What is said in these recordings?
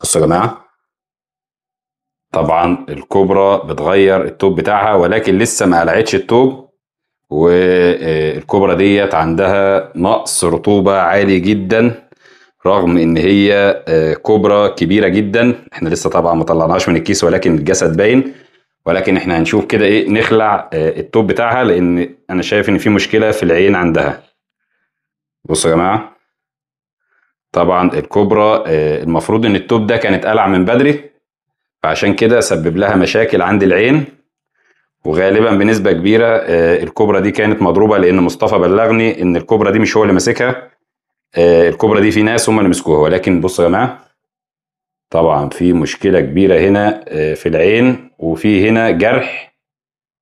بصوا يا جماعة، طبعا الكوبرا بتغير التوب بتاعها ولكن لسه ما قلعتش التوب. والكوبرا ديت عندها نقص رطوبة عالي جدا، رغم ان هي كوبرا كبيرة جدا. احنا لسه طبعا ما طلعناهاش من الكيس ولكن الجسد باين. ولكن احنا هنشوف كده ايه، نخلع التوب بتاعها لان انا شايف ان في مشكلة في العين عندها. بصوا يا جماعة، طبعا الكوبرا المفروض ان التوب ده كانت قلع من بدري، فعشان كده سبب لها مشاكل عند العين. وغالبا بنسبة كبيرة الكوبرا دي كانت مضروبة، لأن مصطفى بلغني إن الكوبرا دي مش هو اللي ماسكها. الكوبرا دي في ناس هم اللي مسكوها. ولكن بصوا يا جماعة، طبعا في مشكلة كبيرة هنا في العين، وفي هنا جرح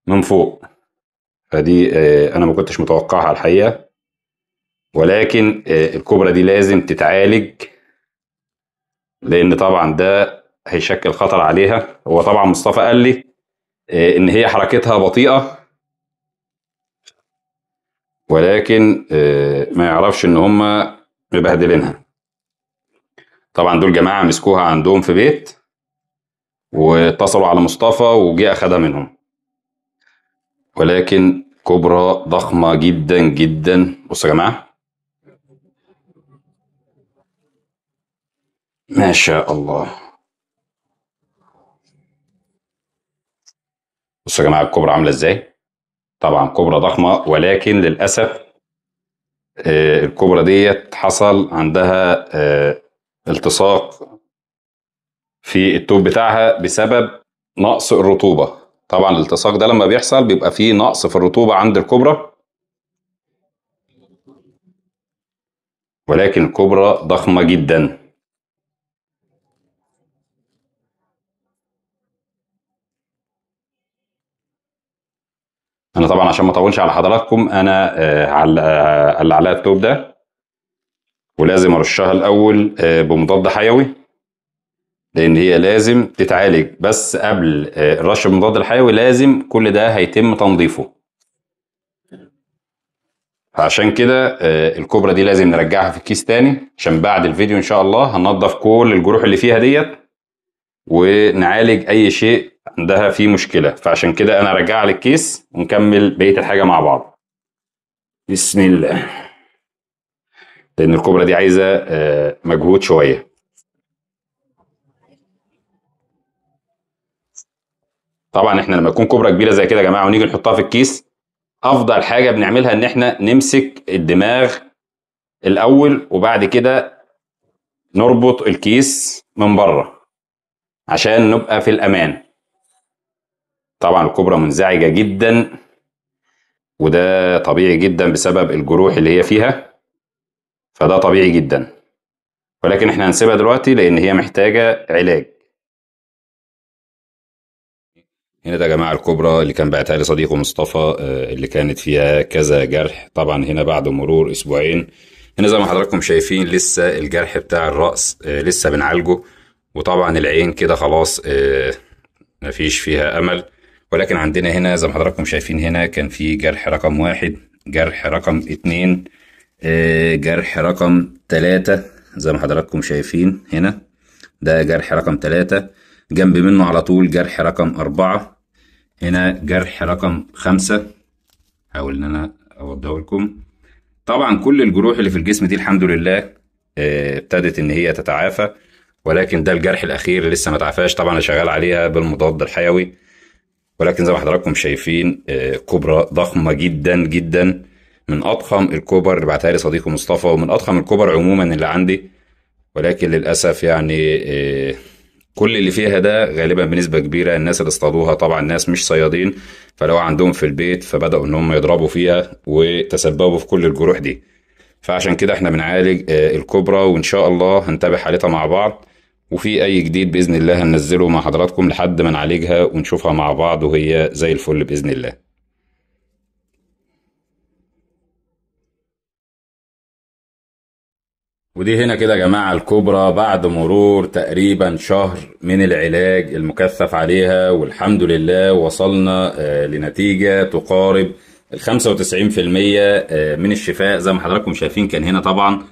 من فوق. فدي أنا ما كنتش متوقعها الحقيقة. ولكن الكوبرا دي لازم تتعالج، لأن طبعا ده هيشكل خطر عليها. هو طبعا مصطفى قال لي إن هي حركتها بطيئة، ولكن ما يعرفش ان هم مبهدلينها. طبعا دول جماعة مسكوها عندهم في بيت، واتصلوا على مصطفى وجه اخدها منهم. ولكن كبرى ضخمة جدا جدا. بصوا يا جماعة، ما شاء الله. بصوا يا جماعة الكبرى عاملة ازاي. طبعا كبرى ضخمة، ولكن للأسف الكبرى ديت حصل عندها التصاق في التوب بتاعها بسبب نقص الرطوبة. طبعا الالتصاق ده لما بيحصل بيبقى فيه نقص في الرطوبة عند الكبرى. ولكن الكبرى ضخمة جدا. انا طبعا عشان ما اطولش على حضراتكم، انا هقلع عليها التوب ده، ولازم ارشها الاول بمضاد حيوي، لان هي لازم تتعالج. بس قبل الرش بالمضاد الحيوي لازم كل ده هيتم تنظيفه. فعشان كده الكوبرا دي لازم نرجعها في الكيس تاني، عشان بعد الفيديو ان شاء الله هننضف كل الجروح اللي فيها ديت، ونعالج اي شيء عندها فيه مشكلة. فعشان كده انا ارجعها للكيس ونكمل بقية الحاجة مع بعض. بسم الله. لان الكوبرا دي عايزة مجهود شوية. طبعا احنا لما تكون كوبرا كبيرة زي كده يا جماعة ونيجي نحطها في الكيس، افضل حاجة بنعملها ان احنا نمسك الدماغ الاول، وبعد كده نربط الكيس من بره عشان نبقى في الامان. طبعا الكوبرا منزعجة جدا، وده طبيعي جدا بسبب الجروح اللي هي فيها، فده طبيعي جدا. ولكن احنا هنسيبها دلوقتي لان هي محتاجة علاج. هنا ده يا جماعة الكوبرا اللي كان بعتها لي صديقه مصطفى، اللي كانت فيها كذا جرح. طبعا هنا بعد مرور اسبوعين، هنا زي ما حضراتكم شايفين لسه الجرح بتاع الرأس لسه بنعالجه. وطبعا العين كده خلاص مفيش فيها امل. ولكن عندنا هنا زي ما حضراتكم شايفين، هنا كان في جرح رقم 1، جرح رقم 2، جرح رقم 3. زي ما حضراتكم شايفين هنا ده جرح رقم 3، جنب منه على طول جرح رقم 4، هنا جرح رقم 5. حاول ان انا اوضحه لكم. طبعا كل الجروح اللي في الجسم دي الحمد لله ابتدت ان هي تتعافى، ولكن ده الجرح الاخير اللي لسه ما تعافاش. طبعا انا شغال عليها بالمضاد الحيوي. ولكن زي ما حضراتكم شايفين كوبرا ضخمة جدا جدا، من اضخم الكوبر اللي بعتها لي صديقي مصطفى، ومن اضخم الكوبر عموما اللي عندي. ولكن للاسف يعني كل اللي فيها ده غالبا بنسبة كبيرة الناس اللي اصطادوها طبعا ناس مش صيادين، فلو عندهم في البيت فبدأوا ان هم يضربوا فيها وتسببوا في كل الجروح دي. فعشان كده احنا بنعالج الكوبرا، وان شاء الله هنتابع حالتها مع بعض. وفي اي جديد باذن الله هننزله مع حضراتكم لحد ما نعالجها ونشوفها مع بعض وهي زي الفل باذن الله. ودي هنا كده يا جماعة الكوبرا بعد مرور تقريبا شهر من العلاج المكثف عليها، والحمد لله وصلنا لنتيجة تقارب 95% من الشفاء. زي ما حضراتكم شايفين كان هنا طبعا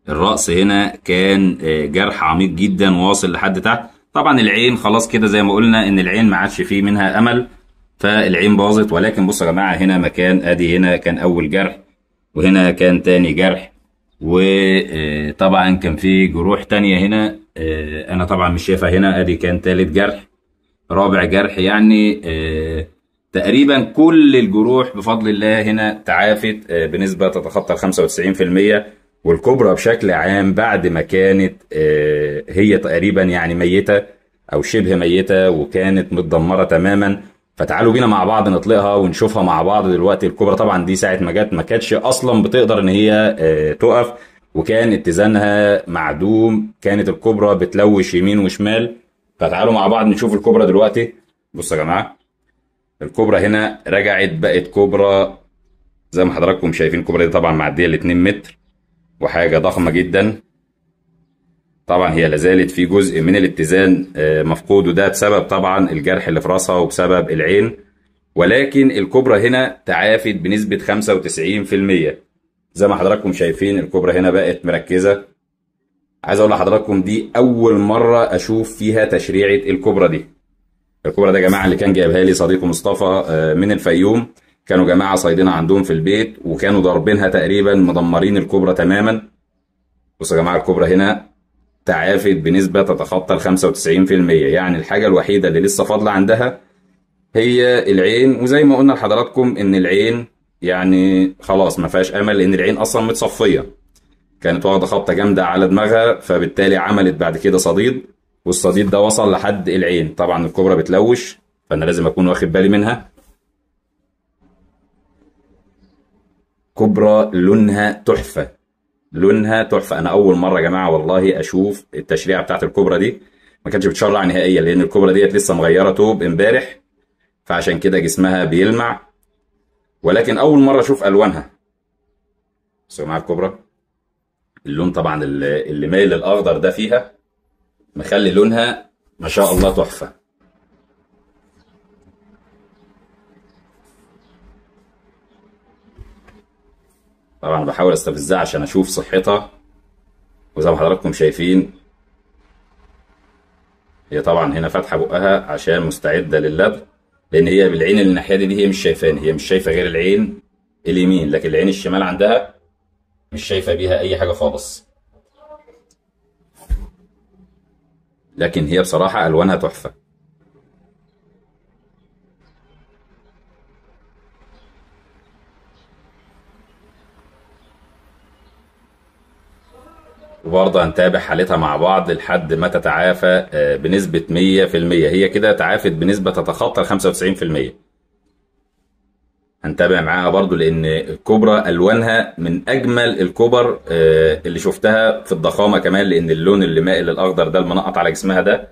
الرأس هنا كان جرح عميق جدا واصل لحد تحت. طبعا العين خلاص كده زي ما قلنا ان العين ما عادش فيه منها امل، فالعين باظت. ولكن بصوا يا جماعه، هنا مكان ادي هنا كان اول جرح، وهنا كان تاني جرح، وطبعا كان في جروح تانية هنا. انا طبعا مش شايفها هنا. ادي كان تالت جرح، رابع جرح. يعني تقريبا كل الجروح بفضل الله هنا تعافت بنسبة تتخطى 95%. والكبرى بشكل عام بعد ما كانت هي تقريبا يعني ميتة او شبه ميتة وكانت متدمرة تماما. فتعالوا بينا مع بعض نطلقها ونشوفها مع بعض دلوقتي. الكبرى طبعا دي ساعة ما جت ما كانتش اصلا بتقدر ان هي تقف، وكان اتزانها معدوم. كانت الكبرى بتلوش يمين وشمال. فتعالوا مع بعض نشوف الكبرى دلوقتي. بصوا يا جماعة، الكبرى هنا رجعت بقت كبرى زي ما حضراتكم شايفين. الكبرى دي طبعا معدية ال 2 متر وحاجة ضخمة جدا. طبعا هي لازالت في جزء من الاتزان مفقود، وده بسبب طبعا الجرح اللي في راسها وبسبب العين. ولكن الكبرى هنا تعافت بنسبة 95%. زي ما حضراتكم شايفين الكبرى هنا بقت مركزة. عايز اقول لحضراتكم دي اول مرة اشوف فيها تشريعة الكبرى دي. الكبرى ده يا جماعة اللي كان جايبها لي صديقه مصطفى من الفيوم. كانوا جماعة صيادين عندهم في البيت وكانوا ضاربينها تقريبا مدمرين الكبرى تماما. بصوا يا جماعة، الكبرى هنا تعافت بنسبة تتخطى ال 95%. يعني الحاجة الوحيدة اللي لسه فاضلة عندها هي العين. وزي ما قلنا لحضراتكم ان العين يعني خلاص ما فيهاش امل، لان العين اصلا متصفية. كانت واخدة خبطة جامدة على دماغها، فبالتالي عملت بعد كده صديد، والصديد ده وصل لحد العين. طبعا الكبرى بتلوش، فانا لازم اكون واخد بالي منها. كبرى لونها تحفة، لونها تحفة. انا اول مرة يا جماعة والله اشوف التشريعة بتاعت الكبرى دي. ما كانتش بتشرع نهائيا، لان الكبرى ديت لسه مغيرة توب امبارح، فعشان كده جسمها بيلمع. ولكن اول مرة اشوف الوانها. بصوا معايا الكبرى، اللون طبعا اللي مايل للاخضر ده فيها مخلي لونها ما شاء الله تحفة. طبعا بحاول استفزها عشان اشوف صحتها. وزي ما حضراتكم شايفين هي طبعا هنا فاتحه بقها عشان مستعده لللبن، لان هي بالعين اللي الناحيه دي هي مش شايفاني. هي مش شايفه غير العين اليمين، لكن العين الشمال عندها مش شايفه بيها اي حاجه خالص. لكن هي بصراحه الوانها تحفه. وبرضه هنتابع حالتها مع بعض لحد ما تتعافى بنسبة 100%. هي كده تعافت بنسبة تتخطى 95%. هنتابع معاها برضه، لأن الكبرى ألوانها من أجمل الكبر اللي شفتها في الضخامة كمان. لأن اللون اللي مائل للأخضر ده المنقط على جسمها ده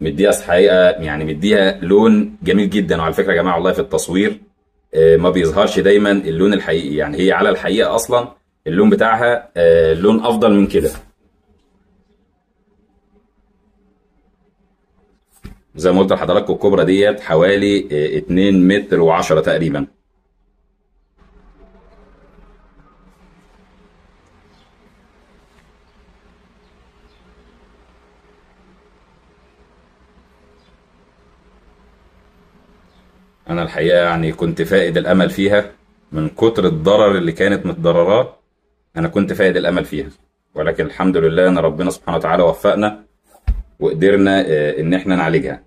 مديها حقيقة، يعني مديها لون جميل جدا. وعلى فكرة يا جماعة والله في التصوير ما بيظهرش دايما اللون الحقيقي. يعني هي على الحقيقة أصلا اللون بتاعها لون أفضل من كده. زي ما قلت لحضراتكم الكبرى ديت حوالي 2 متر و10 تقريبا. انا الحقيقه يعني كنت فاقد الامل فيها من كتر الضرر اللي كانت متضرراه. انا كنت فاقد الامل فيها، ولكن الحمد لله ان ربنا سبحانه وتعالى وفقنا وقدرنا ان احنا نعالجها.